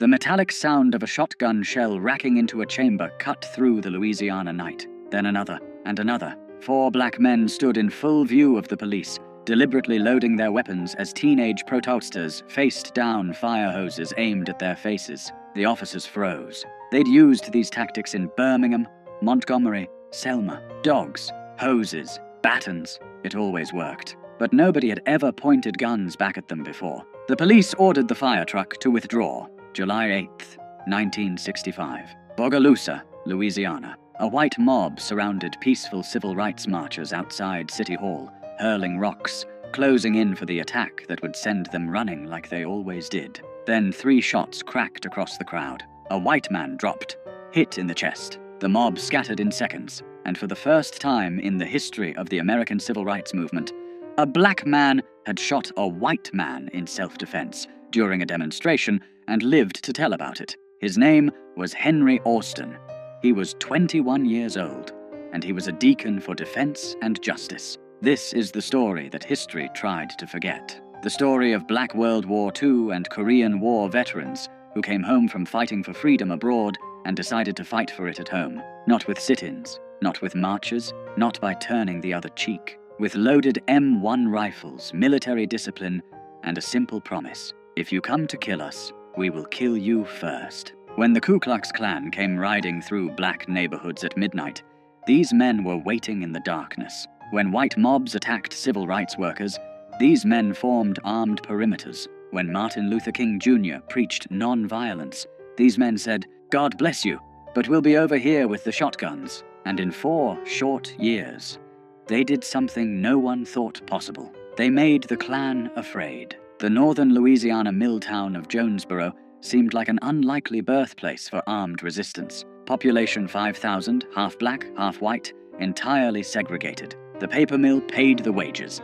The metallic sound of a shotgun shell racking into a chamber cut through the Louisiana night. Then another, and another. 4 black men stood in full view of the police, deliberately loading their weapons as teenage protesters faced down fire hoses aimed at their faces. The officers froze. They'd used these tactics in Birmingham, Montgomery, Selma. Dogs, hoses, batons. It always worked. But nobody had ever pointed guns back at them before. The police ordered the fire truck to withdraw. July 8th, 1965. Bogalusa, Louisiana. A white mob surrounded peaceful civil rights marchers outside City Hall, hurling rocks, closing in for the attack that would send them running like they always did. Then 3 shots cracked across the crowd. A white man dropped, hit in the chest. The mob scattered in seconds, and for the first time in the history of the American Civil Rights Movement, a black man had shot a white man in self-defense during a demonstration and lived to tell about it. His name was Henry Austin. He was 21 years old, and he was a deacon for defense and justice. This is the story that history tried to forget. The story of Black World War II and Korean War veterans who came home from fighting for freedom abroad and decided to fight for it at home. Not with sit-ins, not with marches, not by turning the other cheek. With loaded M1 rifles, military discipline, and a simple promise. If you come to kill us, we will kill you first. When the Ku Klux Klan came riding through black neighborhoods at midnight, these men were waiting in the darkness. When white mobs attacked civil rights workers, these men formed armed perimeters. When Martin Luther King Jr. preached non-violence, these men said, "God bless you, but we'll be over here with the shotguns." And in 4 short years, they did something no one thought possible. They made the Klan afraid. The northern Louisiana mill town of Jonesboro seemed like an unlikely birthplace for armed resistance. Population 5,000, half black, half white, entirely segregated. The paper mill paid the wages.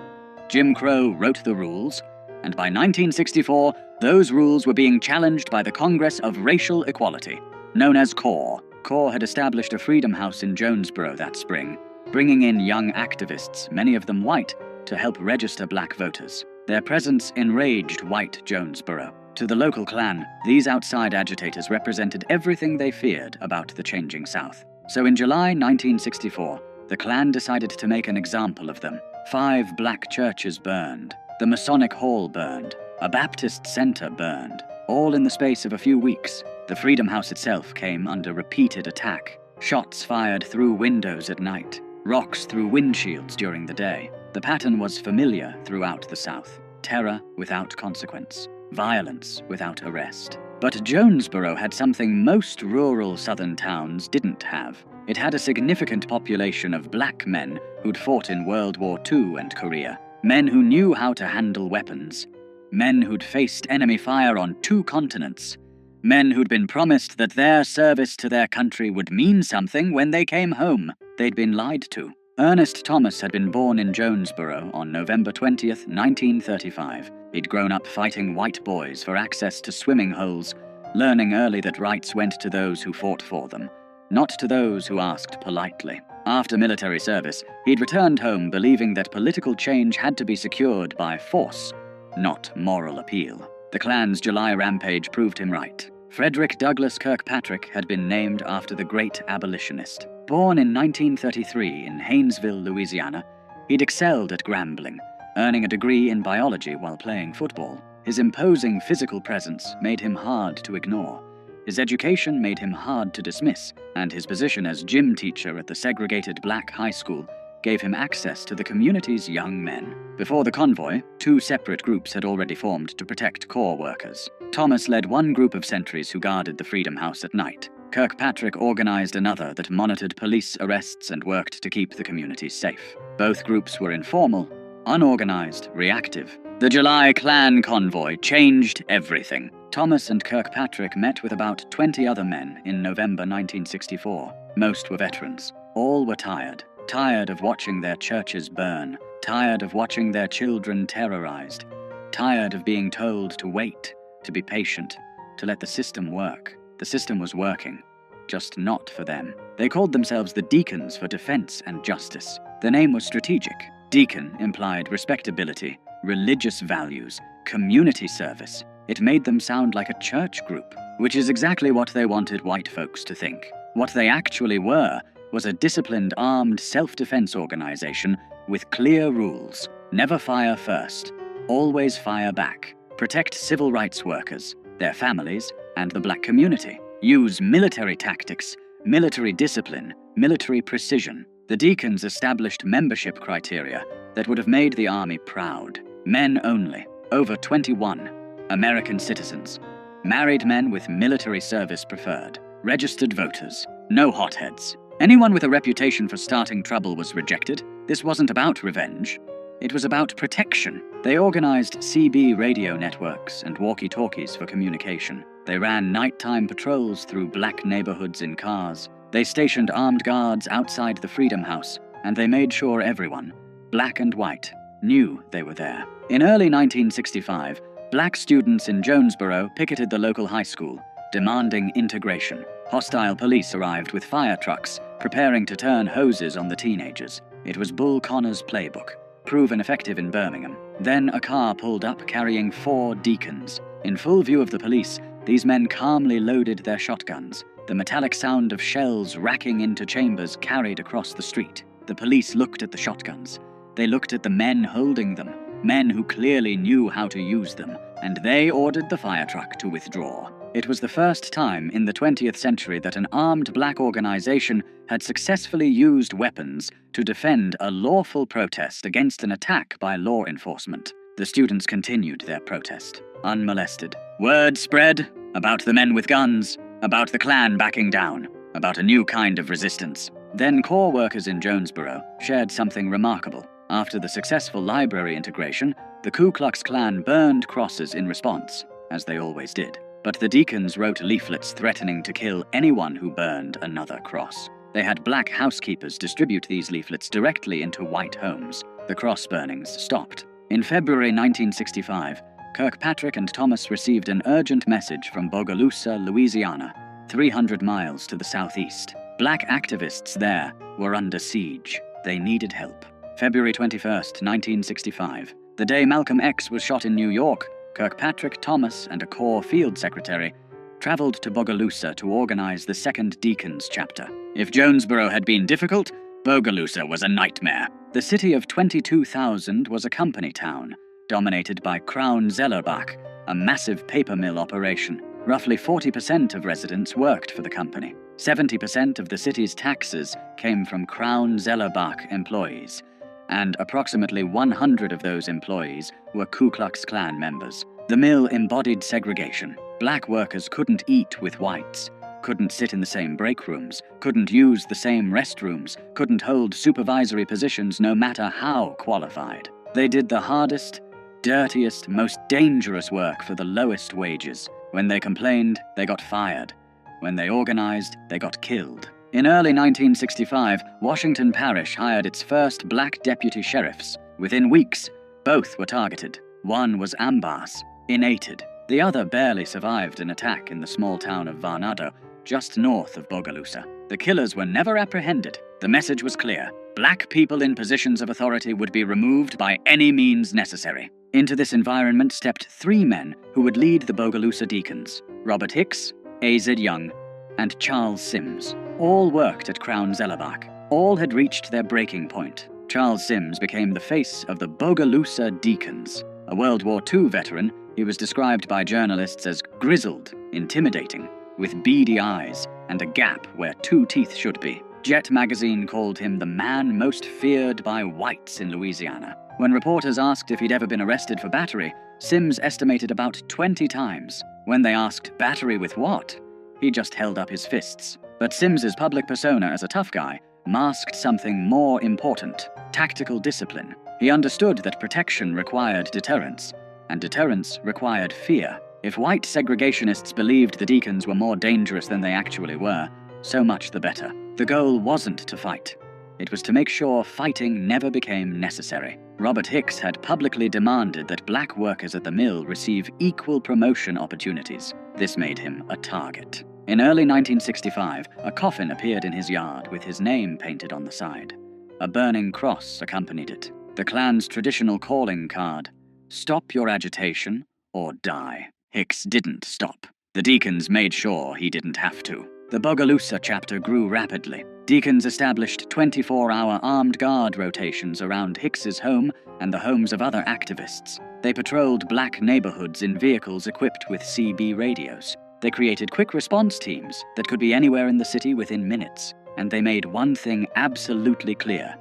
Jim Crow wrote the rules, and by 1964, those rules were being challenged by the Congress of Racial Equality, known as CORE. CORE had established a freedom house in Jonesboro that spring, bringing in young activists, many of them white, to help register black voters. Their presence enraged white Jonesboro. To the local Klan, these outside agitators represented everything they feared about the changing South. So in July 1964, the Klan decided to make an example of them. 5 black churches burned. The Masonic Hall burned. A Baptist center burned. All in the space of a few weeks. The Freedom House itself came under repeated attack. Shots fired through windows at night. Rocks through windshields during the day. The pattern was familiar throughout the South. Terror without consequence. Violence without arrest. But Jonesboro had something most rural southern towns didn't have. It had a significant population of black men who'd fought in World War II and Korea. Men who knew how to handle weapons. Men who'd faced enemy fire on 2 continents. Men who'd been promised that their service to their country would mean something when they came home. They'd been lied to. Ernest Thomas had been born in Jonesboro on November 20th, 1935. He'd grown up fighting white boys for access to swimming holes, learning early that rights went to those who fought for them, not to those who asked politely. After military service, he'd returned home believing that political change had to be secured by force, not moral appeal. The Klan's July rampage proved him right. Frederick Douglass Kirkpatrick had been named after the great abolitionist. Born in 1933 in Haynesville, Louisiana, he'd excelled at Grambling, earning a degree in biology while playing football. His imposing physical presence made him hard to ignore. His education made him hard to dismiss, and his position as gym teacher at the segregated black high school gave him access to the community's young men. Before the convoy, 2 separate groups had already formed to protect CORE workers. Thomas led one group of sentries who guarded the Freedom House at night. Kirkpatrick organized another that monitored police arrests and worked to keep the community safe. Both groups were informal, unorganized, reactive. The July Klan convoy changed everything. Thomas and Kirkpatrick met with about 20 other men in November 1964. Most were veterans. All were tired. Tired of watching their churches burn. Tired of watching their children terrorized. Tired of being told to wait, to be patient, to let the system work. The system was working, just not for them. They called themselves the Deacons for Defense and Justice. The name was strategic. Deacon implied respectability, religious values, community service. It made them sound like a church group. which is exactly what they wanted white folks to think. What they actually were was a disciplined armed self-defense organization with clear rules. Never fire first. Always fire back. Protect civil rights workers, their families, and the black community. Use military tactics, military discipline, military precision. The Deacons established membership criteria that would have made the Army proud. Men only, over 21, American citizens, married men with military service preferred, registered voters, no hotheads. Anyone with a reputation for starting trouble was rejected. This wasn't about revenge. It was about protection. They organized CB radio networks and walkie-talkies for communication. They ran nighttime patrols through black neighborhoods in cars. They stationed armed guards outside the Freedom House, and they made sure everyone, black and white, knew they were there. In early 1965, black students in Jonesboro picketed the local high school, demanding integration. Hostile police arrived with fire trucks, preparing to turn hoses on the teenagers. It was Bull Connor's playbook, proven effective in Birmingham. Then a car pulled up carrying 4 Deacons. In full view of the police, these men calmly loaded their shotguns. The metallic sound of shells racking into chambers carried across the street. The police looked at the shotguns. They looked at the men holding them, men who clearly knew how to use them, and they ordered the fire truck to withdraw. It was the first time in the 20th century that an armed black organization had successfully used weapons to defend a lawful protest against an attack by law enforcement. The students continued their protest, unmolested. Word spread about the men with guns, about the Klan backing down, about a new kind of resistance. Then corps workers in Jonesboro shared something remarkable. After the successful library integration, the Ku Klux Klan burned crosses in response, as they always did. But the Deacons wrote leaflets threatening to kill anyone who burned another cross. They had black housekeepers distribute these leaflets directly into white homes. The cross burnings stopped. In February 1965, Kirkpatrick and Thomas received an urgent message from Bogalusa, Louisiana, 300 miles to the southeast. Black activists there were under siege. They needed help. February 21st, 1965. The day Malcolm X was shot in New York, Kirkpatrick, Thomas, and a Corps field secretary traveled to Bogalusa to organize the 2nd Deacons chapter. If Jonesboro had been difficult, Bogalusa was a nightmare. The city of 22,000 was a company town, dominated by Crown Zellerbach, a massive paper mill operation. Roughly 40% of residents worked for the company. 70% of the city's taxes came from Crown Zellerbach employees, and approximately 100 of those employees were Ku Klux Klan members. The mill embodied segregation. Black workers couldn't eat with whites, couldn't sit in the same break rooms, couldn't use the same restrooms, couldn't hold supervisory positions no matter how qualified. They did the hardest, dirtiest, most dangerous work for the lowest wages. When they complained, they got fired. When they organized, they got killed. In early 1965, Washington Parish hired its first black deputy sheriffs. Within weeks, both were targeted. One was Ambas, innated. The other barely survived an attack in the small town of Varnado, just north of Bogalusa. The killers were never apprehended. The message was clear. Black people in positions of authority would be removed by any means necessary. Into this environment stepped 3 men who would lead the Bogalusa Deacons: Robert Hicks, A.Z. Young, and Charles Sims. All worked at Crown Zellerbach. All had reached their breaking point. Charles Sims became the face of the Bogalusa Deacons. A World War II veteran, he was described by journalists as grizzled, intimidating, with beady eyes and a gap where 2 teeth should be. Jet magazine called him the man most feared by whites in Louisiana. When reporters asked if he'd ever been arrested for battery, Sims estimated about 20 times. When they asked, battery with what? He just held up his fists. But Sims's public persona as a tough guy masked something more important: tactical discipline. He understood that protection required deterrence, and deterrence required fear. If white segregationists believed the Deacons were more dangerous than they actually were, so much the better. The goal wasn't to fight. It was to make sure fighting never became necessary. Robert Hicks had publicly demanded that black workers at the mill receive equal promotion opportunities. This made him a target. In early 1965, a coffin appeared in his yard with his name painted on the side. A burning cross accompanied it. The Klan's traditional calling card: stop your agitation or die. Hicks didn't stop. The deacons made sure he didn't have to. The Bogalusa chapter grew rapidly. Deacons established 24-hour armed guard rotations around Hicks's home and the homes of other activists. They patrolled black neighborhoods in vehicles equipped with CB radios. They created quick response teams that could be anywhere in the city within minutes. And they made one thing absolutely clear.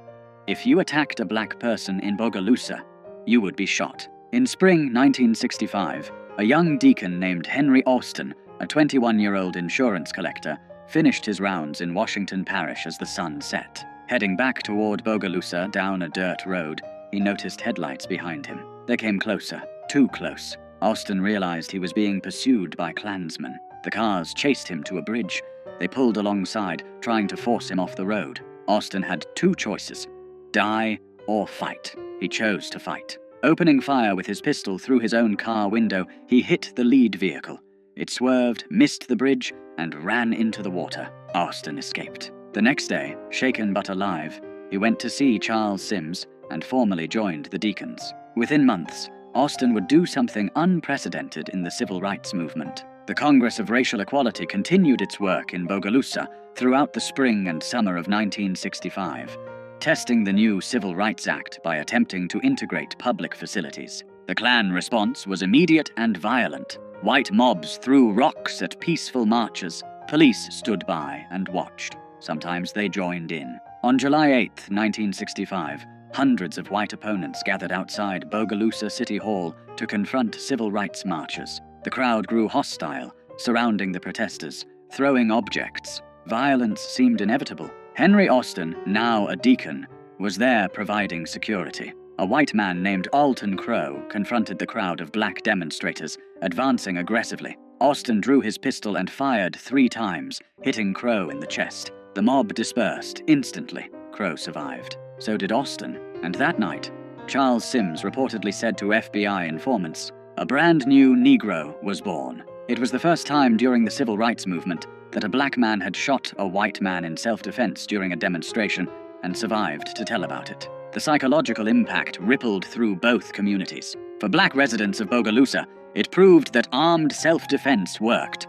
If you attacked a black person in Bogalusa, you would be shot. In spring 1965, a young deacon named Henry Austin, a 21-year-old insurance collector, finished his rounds in Washington Parish as the sun set. Heading back toward Bogalusa down a dirt road, he noticed headlights behind him. They came closer, too close. Austin realized he was being pursued by Klansmen. The cars chased him to a bridge. They pulled alongside, trying to force him off the road. Austin had two choices: die or fight. He chose to fight. Opening fire with his pistol through his own car window, he hit the lead vehicle. It swerved, missed the bridge, and ran into the water. Austin escaped. The next day, shaken but alive, he went to see Charles Sims and formally joined the Deacons. Within months, Austin would do something unprecedented in the civil rights movement. The Congress of Racial Equality continued its work in Bogalusa throughout the spring and summer of 1965, testing the new Civil Rights Act by attempting to integrate public facilities. The Klan response was immediate and violent. White mobs threw rocks at peaceful marchers. Police stood by and watched. Sometimes they joined in. On July 8, 1965, hundreds of white opponents gathered outside Bogalusa City Hall to confront civil rights marchers. The crowd grew hostile, surrounding the protesters, throwing objects. Violence seemed inevitable. Henry Austin, now a deacon, was there providing security. A white man named Alton Crow confronted the crowd of black demonstrators, advancing aggressively. Austin drew his pistol and fired 3 times, hitting Crow in the chest. The mob dispersed instantly. Crow survived. So did Austin. And that night, Charles Sims reportedly said to FBI informants, "A brand new Negro was born." It was the first time during the civil rights movement that a black man had shot a white man in self-defense during a demonstration and survived to tell about it. The psychological impact rippled through both communities. For black residents of Bogalusa, it proved that armed self-defense worked.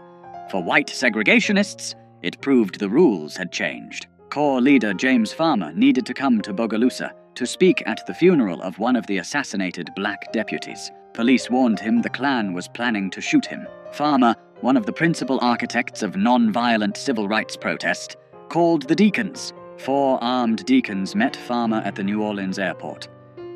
For white segregationists, it proved the rules had changed. Corps leader James Farmer needed to come to Bogalusa to speak at the funeral of one of the assassinated black deputies. Police warned him the Klan was planning to shoot him. Farmer, one of the principal architects of non-violent civil rights protest, called the Deacons. 4 armed deacons met Farmer at the New Orleans airport.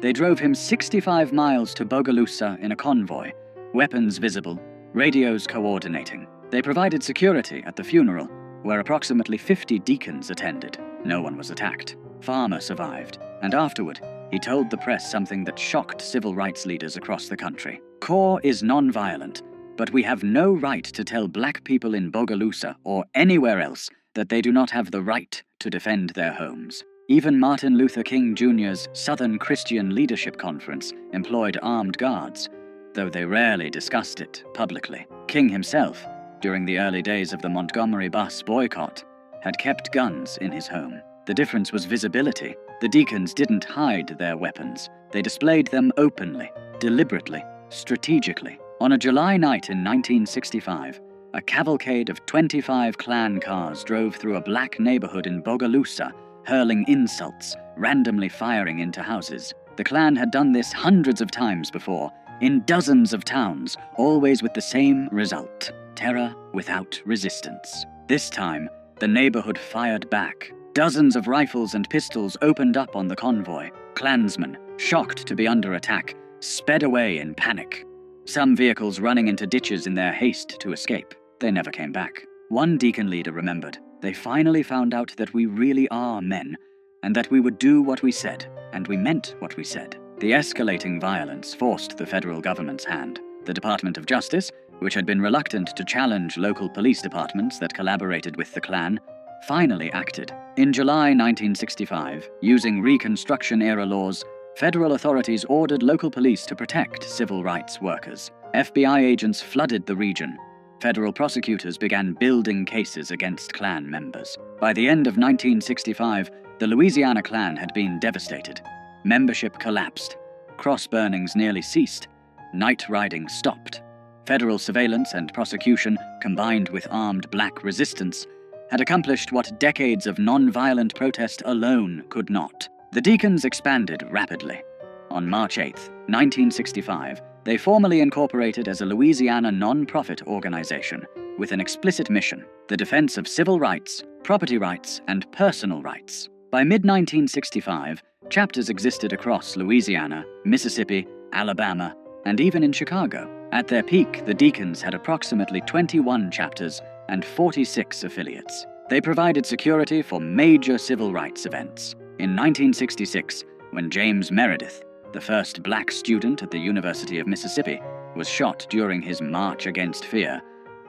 They drove him 65 miles to Bogalusa in a convoy, weapons visible, radios coordinating. They provided security at the funeral, where approximately 50 deacons attended. No one was attacked. Farmer survived, and afterward, he told the press something that shocked civil rights leaders across the country. Corps is non-violent, but we have no right to tell black people in Bogalusa or anywhere else that they do not have the right to defend their homes. Even Martin Luther King Jr.'s Southern Christian Leadership Conference employed armed guards, though they rarely discussed it publicly. King himself, during the early days of the Montgomery bus boycott, had kept guns in his home. The difference was visibility. The deacons didn't hide their weapons. They displayed them openly, deliberately, strategically. On a July night in 1965, a cavalcade of 25 Klan cars drove through a black neighborhood in Bogalusa, hurling insults, randomly firing into houses. The Klan had done this hundreds of times before, in dozens of towns, always with the same result: terror without resistance. This time, the neighborhood fired back. Dozens of rifles and pistols opened up on the convoy. Klansmen, shocked to be under attack, sped away in panic. Some vehicles running into ditches in their haste to escape. They never came back. One deacon leader remembered, "They finally found out that we really are men, and that we would do what we said, and we meant what we said." The escalating violence forced the federal government's hand. The Department of Justice, which had been reluctant to challenge local police departments that collaborated with the Klan, finally acted. In July 1965, using Reconstruction-era laws, federal authorities ordered local police to protect civil rights workers. FBI agents flooded the region. Federal prosecutors began building cases against Klan members. By the end of 1965, the Louisiana Klan had been devastated. Membership collapsed. Cross burnings nearly ceased. Night riding stopped. Federal surveillance and prosecution, combined with armed black resistance, had accomplished what decades of non-violent protest alone could not. The Deacons expanded rapidly. On March 8, 1965, they formally incorporated as a Louisiana non-profit organization with an explicit mission: the defense of civil rights, property rights, and personal rights. By mid-1965, chapters existed across Louisiana, Mississippi, Alabama, and even in Chicago. At their peak, the Deacons had approximately 21 chapters and 46 affiliates. They provided security for major civil rights events. In 1966, when James Meredith, the first black student at the University of Mississippi, was shot during his March Against Fear,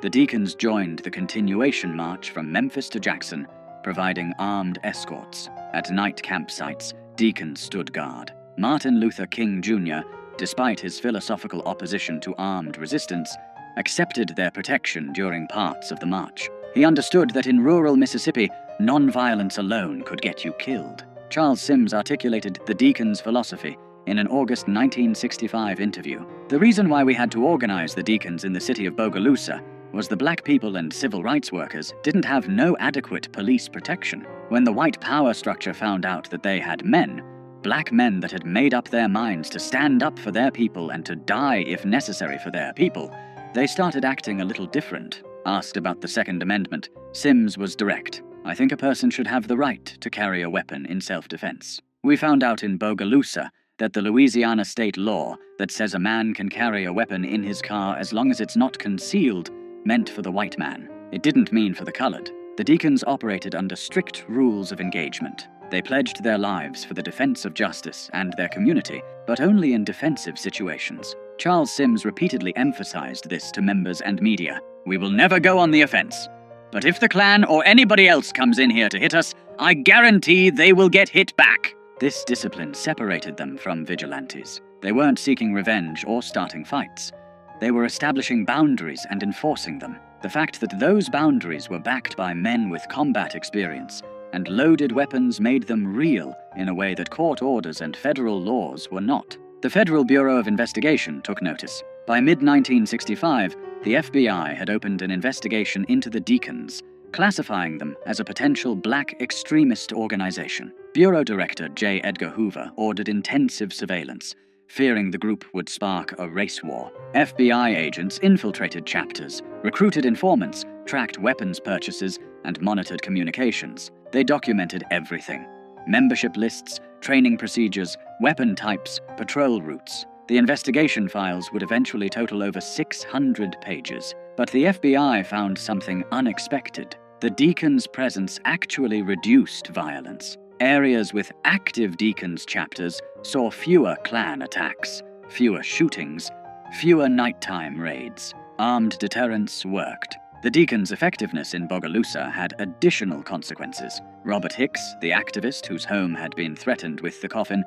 the Deacons joined the continuation march from Memphis to Jackson, providing armed escorts. At night campsites, Deacons stood guard. Martin Luther King Jr., despite his philosophical opposition to armed resistance, accepted their protection during parts of the march. He understood that in rural Mississippi, nonviolence alone could get you killed. Charles Sims articulated the Deacons' philosophy in an August 1965 interview. The reason why we had to organize the Deacons in the city of Bogalusa was the black people and civil rights workers didn't have no adequate police protection. When the white power structure found out that they had men, black men that had made up their minds to stand up for their people and to die if necessary for their people, they started acting a little different. Asked about the Second Amendment, Sims was direct. "I think a person should have the right to carry a weapon in self-defense." We found out in Bogalusa that the Louisiana state law that says a man can carry a weapon in his car as long as it's not concealed meant for the white man. It didn't mean for the colored. The Deacons operated under strict rules of engagement. They pledged their lives for the defense of justice and their community, but only in defensive situations. Charles Sims repeatedly emphasized this to members and media. "We will never go on the offense. But if the Klan or anybody else comes in here to hit us, I guarantee they will get hit back." This discipline separated them from vigilantes. They weren't seeking revenge or starting fights. They were establishing boundaries and enforcing them. The fact that those boundaries were backed by men with combat experience and loaded weapons made them real in a way that court orders and federal laws were not. The Federal Bureau of Investigation took notice. By mid-1965, the FBI had opened an investigation into the Deacons, classifying them as a potential black extremist organization. Bureau Director J. Edgar Hoover ordered intensive surveillance, fearing the group would spark a race war. FBI agents infiltrated chapters, recruited informants, tracked weapons purchases, and monitored communications. They documented everything: membership lists, training procedures, weapon types, patrol routes. The investigation files would eventually total over 600 pages. But the FBI found something unexpected. The Deacons' presence actually reduced violence. Areas with active Deacons chapters saw fewer Klan attacks, fewer shootings, fewer nighttime raids. Armed deterrence worked. The Deacons' effectiveness in Bogalusa had additional consequences. Robert Hicks, the activist whose home had been threatened with the coffin,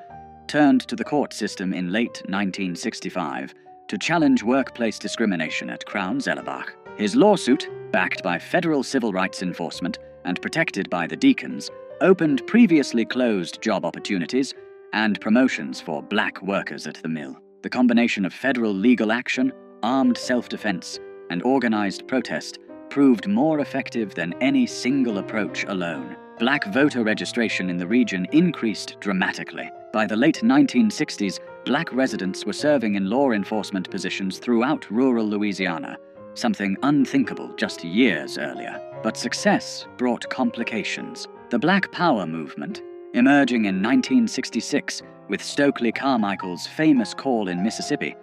turned to the court system in late 1965 to challenge workplace discrimination at Crown Zellerbach. His lawsuit, backed by federal civil rights enforcement and protected by the Deacons, opened previously closed job opportunities and promotions for black workers at the mill. The combination of federal legal action, armed self-defense, and organized protest proved more effective than any single approach alone. Black voter registration in the region increased dramatically. By the late 1960s, black residents were serving in law enforcement positions throughout rural Louisiana, something unthinkable just years earlier. But success brought complications. The Black Power movement, emerging in 1966 with Stokely Carmichael's famous call in Mississippi,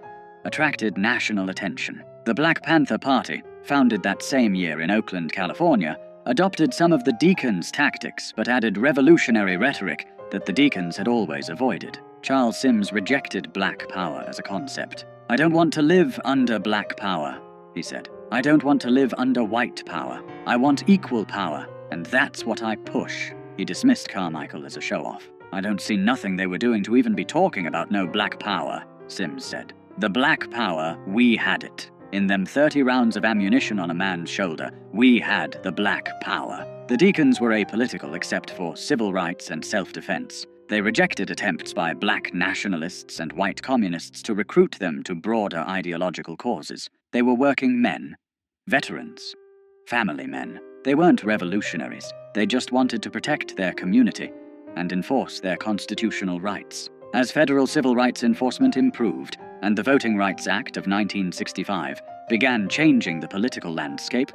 attracted national attention. The Black Panther Party, founded that same year in Oakland, California, adopted some of the Deacons' tactics but added revolutionary rhetoric that the Deacons had always avoided. Charles Sims rejected black power as a concept. "I don't want to live under black power," he said. "I don't want to live under white power. I want equal power, and that's what I push." He dismissed Carmichael as a show-off. "I don't see nothing they were doing to even be talking about no black power," Sims said. "The black power, we had it. In them 30 rounds of ammunition on a man's shoulder, we had the black power." The Deacons were apolitical except for civil rights and self-defense. They rejected attempts by black nationalists and white communists to recruit them to broader ideological causes. They were working men, veterans, family men. They weren't revolutionaries. They just wanted to protect their community and enforce their constitutional rights. As federal civil rights enforcement improved and the Voting Rights Act of 1965 began changing the political landscape,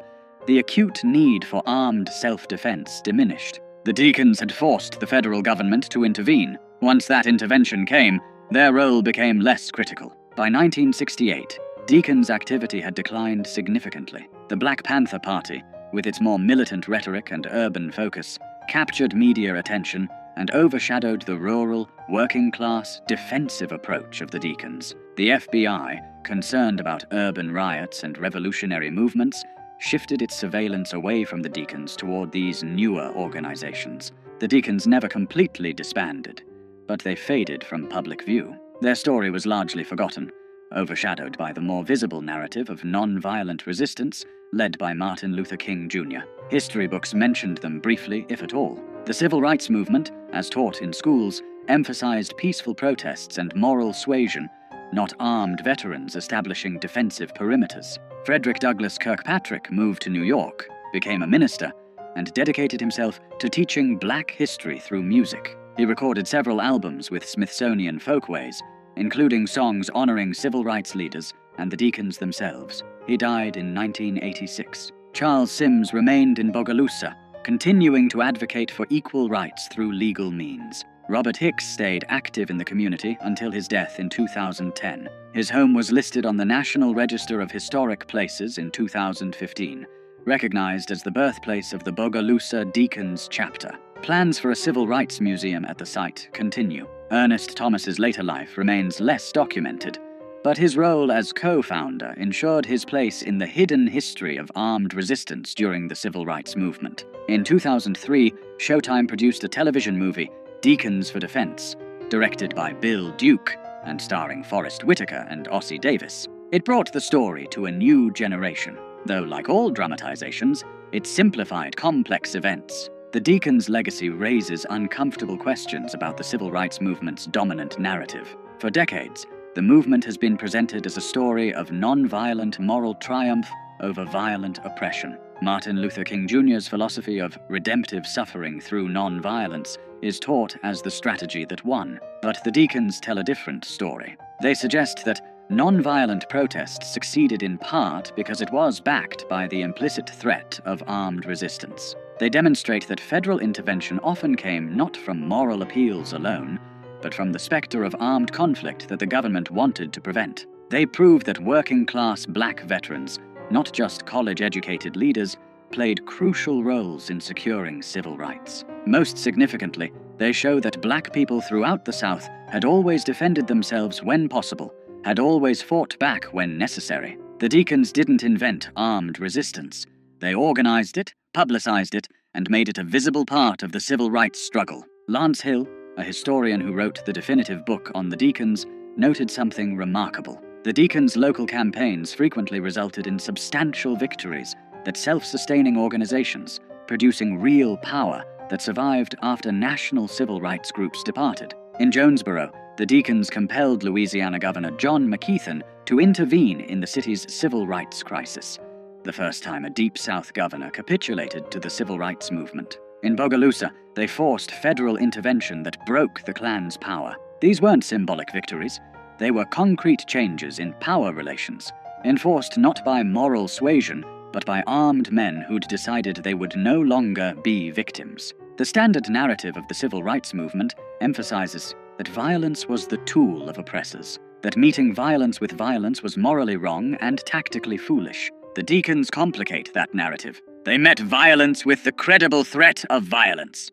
the acute need for armed self-defense diminished. The Deacons had forced the federal government to intervene. Once that intervention came, their role became less critical. By 1968, Deacons' activity had declined significantly. The Black Panther Party, with its more militant rhetoric and urban focus, captured media attention and overshadowed the rural, working-class, defensive approach of the Deacons. The FBI, concerned about urban riots and revolutionary movements, shifted its surveillance away from the Deacons toward these newer organizations. The Deacons never completely disbanded, but they faded from public view. Their story was largely forgotten, overshadowed by the more visible narrative of non-violent resistance led by Martin Luther King Jr. History books mentioned them briefly, if at all. The civil rights movement, as taught in schools, emphasized peaceful protests and moral suasion, not armed veterans establishing defensive perimeters. Frederick Douglass Kirkpatrick moved to New York, became a minister, and dedicated himself to teaching black history through music. He recorded several albums with Smithsonian Folkways, including songs honoring civil rights leaders and the Deacons themselves. He died in 1986. Charles Sims remained in Bogalusa, continuing to advocate for equal rights through legal means. Robert Hicks stayed active in the community until his death in 2010. His home was listed on the National Register of Historic Places in 2015, recognized as the birthplace of the Bogalusa Deacons chapter. Plans for a civil rights museum at the site continue. Ernest Thomas's later life remains less documented, but his role as co-founder ensured his place in the hidden history of armed resistance during the civil rights movement. In 2003, Showtime produced a television movie, Deacons for Defense, directed by Bill Duke and starring Forrest Whitaker and Ossie Davis. It brought the story to a new generation, though like all dramatizations, it simplified complex events. The Deacons' legacy raises uncomfortable questions about the civil rights movement's dominant narrative. For decades, the movement has been presented as a story of non-violent moral triumph over violent oppression. Martin Luther King Jr.'s philosophy of redemptive suffering through non-violence is taught as the strategy that won. But the Deacons tell a different story. They suggest that non-violent protest succeeded in part because it was backed by the implicit threat of armed resistance. They demonstrate that federal intervention often came not from moral appeals alone, but from the specter of armed conflict that the government wanted to prevent. They prove that working-class black veterans, not just college-educated leaders, played crucial roles in securing civil rights. Most significantly, they show that black people throughout the South had always defended themselves when possible, had always fought back when necessary. The Deacons didn't invent armed resistance. They organized it, publicized it, and made it a visible part of the civil rights struggle. Lance Hill, a historian who wrote the definitive book on the Deacons, noted something remarkable. The Deacons' local campaigns frequently resulted in substantial victories that self-sustaining organizations, producing real power that survived after national civil rights groups departed. In Jonesboro, the Deacons compelled Louisiana Governor John McCain to intervene in the city's civil rights crisis, the first time a Deep South governor capitulated to the civil rights movement. In Bogalusa, they forced federal intervention that broke the Klan's power. These weren't symbolic victories. They were concrete changes in power relations, enforced not by moral suasion, but by armed men who'd decided they would no longer be victims. The standard narrative of the civil rights movement emphasizes that violence was the tool of oppressors, that meeting violence with violence was morally wrong and tactically foolish. The Deacons complicate that narrative. They met violence with the credible threat of violence.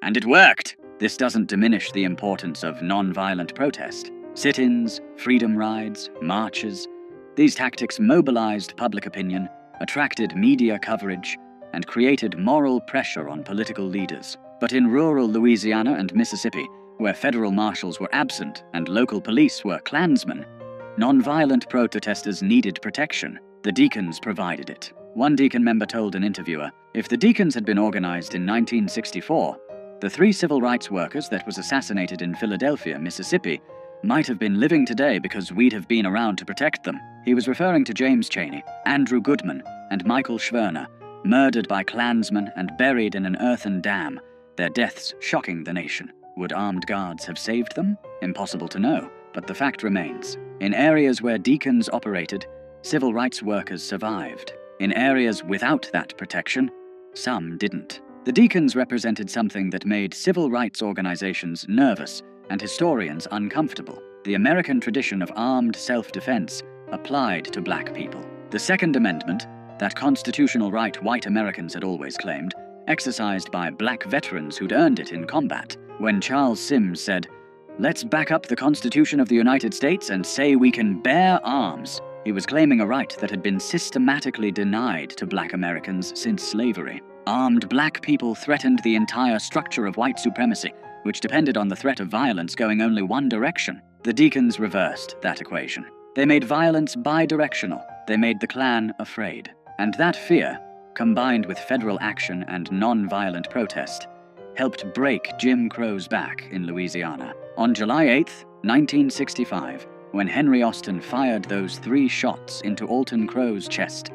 And it worked. This doesn't diminish the importance of non-violent protest. Sit-ins, freedom rides, marches. These tactics mobilized public opinion, attracted media coverage, and created moral pressure on political leaders. But in rural Louisiana and Mississippi, where federal marshals were absent and local police were Klansmen, non-violent protesters needed protection. The Deacons provided it. One Deacon member told an interviewer, "If the Deacons had been organized in 1964, the 3 civil rights workers that was assassinated in Philadelphia, Mississippi, might have been living today because we'd have been around to protect them. He was referring to James Chaney, Andrew Goodman, and Michael Schwerner, murdered by Klansmen and buried in an earthen dam, their deaths shocking the nation. Would armed guards have saved them? Impossible to know, but the fact remains. In areas where deacons operated, civil rights workers survived. In areas without that protection, some didn't. The deacons represented something that made civil rights organizations nervous and historians uncomfortable. The American tradition of armed self-defense applied to black people. The Second Amendment, that constitutional right white Americans had always claimed, exercised by black veterans who'd earned it in combat. When Charles Sims said, "Let's back up the Constitution of the United States and say we can bear arms," he was claiming a right that had been systematically denied to black Americans since slavery. Armed black people threatened the entire structure of white supremacy, which depended on the threat of violence going only one direction. The deacons reversed that equation. They made violence bidirectional. They made the Klan afraid. And that fear, combined with federal action and non-violent protest, helped break Jim Crow's back in Louisiana. On July 8, 1965, when Henry Austin fired those 3 shots into Alton Crow's chest,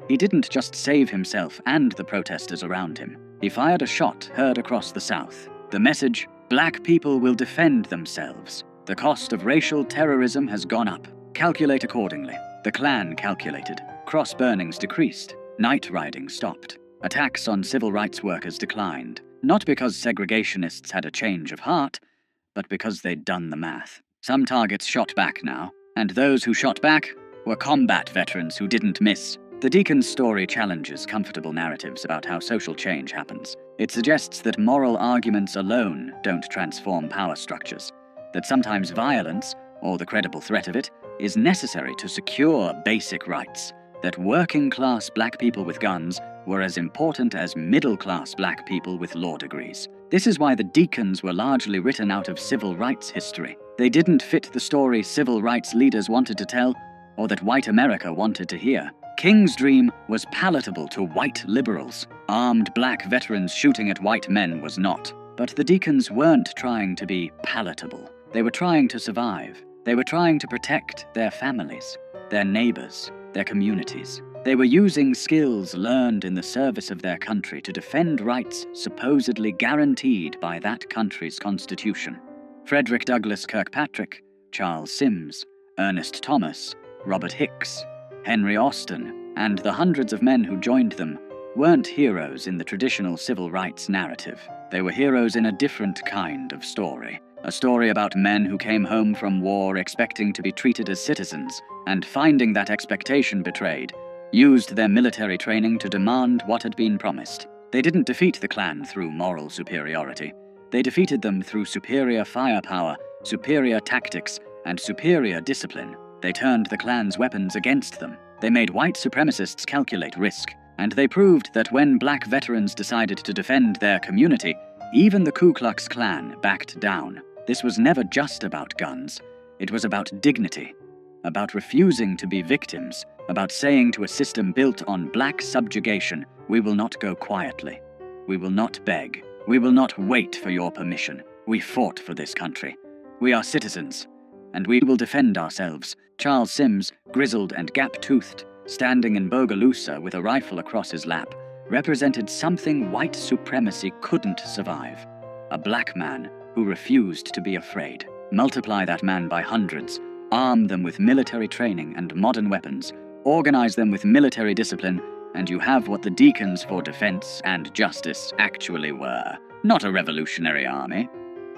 he didn't just save himself and the protesters around him. He fired a shot heard across the South. The message, "Black people will defend themselves. The cost of racial terrorism has gone up. Calculate accordingly." The Klan calculated. Cross burnings decreased. Night riding stopped. Attacks on civil rights workers declined. Not because segregationists had a change of heart, but because they'd done the math. Some targets shot back now, and those who shot back were combat veterans who didn't miss. The deacon's story challenges comfortable narratives about how social change happens. It suggests that moral arguments alone don't transform power structures, that sometimes violence, or the credible threat of it, is necessary to secure basic rights, that working-class black people with guns were as important as middle-class black people with law degrees. This is why the deacons were largely written out of civil rights history. They didn't fit the story civil rights leaders wanted to tell, or that white America wanted to hear. King's dream was palatable to white liberals. Armed black veterans shooting at white men was not. But the deacons weren't trying to be palatable. They were trying to survive. They were trying to protect their families, their neighbors, their communities. They were using skills learned in the service of their country to defend rights supposedly guaranteed by that country's constitution. Frederick Douglass Kirkpatrick, Charles Sims, Ernest Thomas, Robert Hicks, Henry Austin, and the hundreds of men who joined them weren't heroes in the traditional civil rights narrative. They were heroes in a different kind of story. A story about men who came home from war expecting to be treated as citizens, and finding that expectation betrayed, used their military training to demand what had been promised. They didn't defeat the Klan through moral superiority. They defeated them through superior firepower, superior tactics, and superior discipline. They turned the Klan's weapons against them. They made white supremacists calculate risk, and they proved that when black veterans decided to defend their community, even the Ku Klux Klan backed down. This was never just about guns. It was about dignity, about refusing to be victims, about saying to a system built on black subjugation, "We will not go quietly. We will not beg. We will not wait for your permission. We fought for this country. We are citizens, and we will defend ourselves." Charles Sims, grizzled and gap-toothed, standing in Bogalusa with a rifle across his lap, represented something white supremacy couldn't survive. A black man who refused to be afraid. Multiply that man by hundreds, arm them with military training and modern weapons, organize them with military discipline, and you have what the deacons for defense and justice actually were. Not a revolutionary army,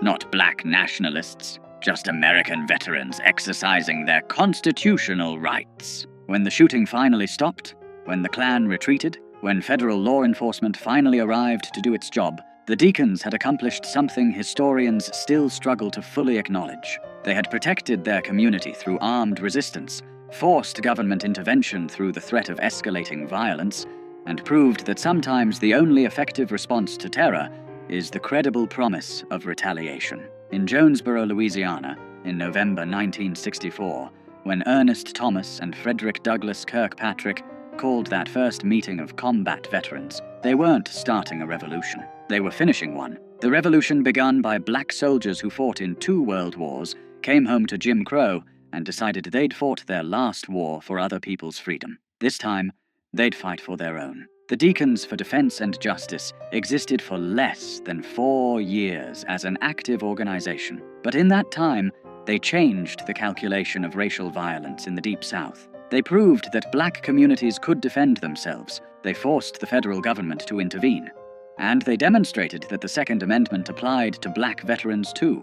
not black nationalists, just American veterans exercising their constitutional rights. When the shooting finally stopped, when the Klan retreated, when federal law enforcement finally arrived to do its job, the deacons had accomplished something historians still struggle to fully acknowledge. They had protected their community through armed resistance, forced government intervention through the threat of escalating violence, and proved that sometimes the only effective response to terror is the credible promise of retaliation. In Jonesboro, Louisiana, in November 1964, when Ernest Thomas and Frederick Douglass Kirkpatrick called that first meeting of combat veterans, they weren't starting a revolution. They were finishing one. The revolution begun by black soldiers who fought in 2 world wars, came home to Jim Crow and decided they'd fought their last war for other people's freedom. This time, they'd fight for their own. The Deacons for Defense and Justice existed for less than 4 years as an active organization. But in that time, they changed the calculation of racial violence in the Deep South. They proved that black communities could defend themselves. They forced the federal government to intervene. And they demonstrated that the Second Amendment applied to black veterans too,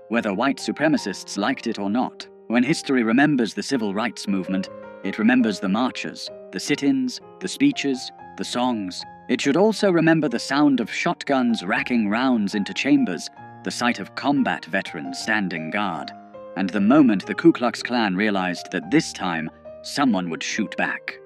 whether white supremacists liked it or not. When history remembers the civil rights movement, it remembers the marches, the sit-ins, the speeches, the songs. It should also remember the sound of shotguns racking rounds into chambers, the sight of combat veterans standing guard, and the moment the Ku Klux Klan realized that this time someone would shoot back.